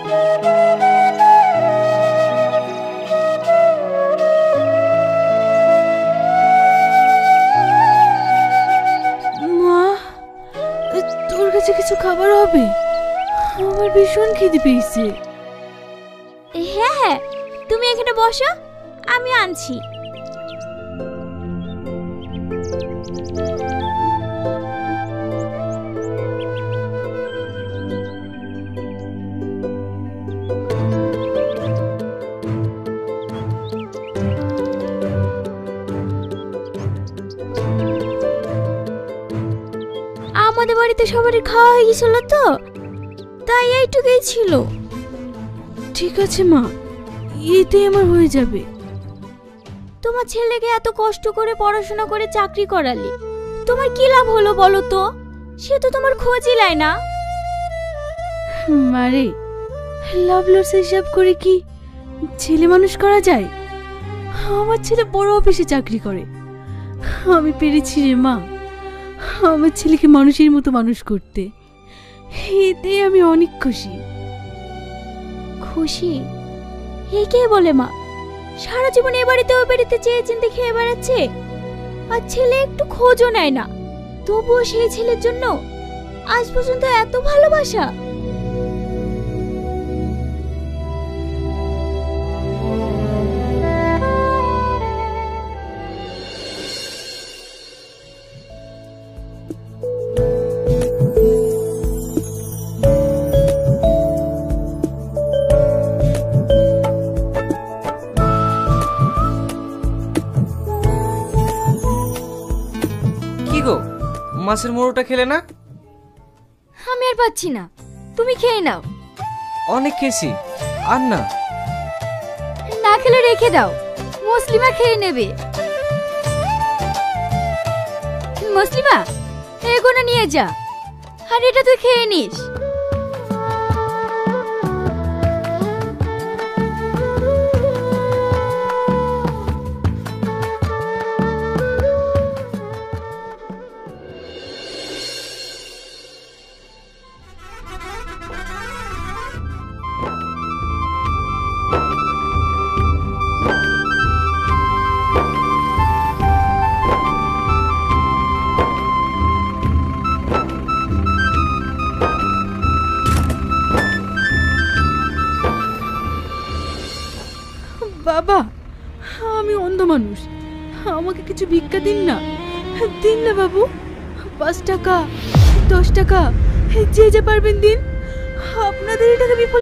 মা, তোর কাছে কিছু খাবার হবে? আমার ভীষণ খিদে পেয়েছে। হ্যাঁ হ্যাঁ, তুমি এখানে বসো, আমি আনছি। আমাদের বাড়িতে সবারই খাওয়া হয়ে গেছিল তো, তাই এইটুকুই ছিল। ঠিক আছে মা, এতে আমার হয়ে যাবে। তোমার ছেলেকে এত কষ্ট করে পড়াশোনা করে চাকরি করালি, তোমার কি লাভ হলো বলো তো? সে তো তোমার খোঁজই নেয় না। মারে, লাভ লস হিসাব করে কি ছেলে মানুষ করা যায়? আমার ছেলে বড় অফিসে চাকরি করে। আমি পেরেছি রে মা, আমার ছেলেকে মানুষের মতো মানুষ করতে। এতে আমি অনেক খুশি। খুশি? এ কে বলে মা? সারা জীবন এ বাড়িতে ওই বাড়িতে চেয়ে চিনতে খেয়ে বেড়াচ্ছে, আর ছেলে একটু খোঁজও নেয় না। তবুও সেই ছেলের জন্য আজ পর্যন্ত এত ভালোবাসা। মাছের মোড়োটা খেলে না? আমি আর পাচ্ছি না, তুমি খেয়ে নাও। অনেক খেয়েছি, আর না। না খেলে রেখে দাও, মুসলিমা খেয়ে নেবে। মুসলিমা, এগুলো নিয়ে যা, আর এটা তুই খেয়ে নিস। বাবা, আমি অন্ধ মানুষ, আমাকে কিছু ভিক্ষা দিন না। দিন না বাবু, 5 টাকা 10 টাকা যে যে পারবেন দিন। আপনাদের এই টাকা বিফল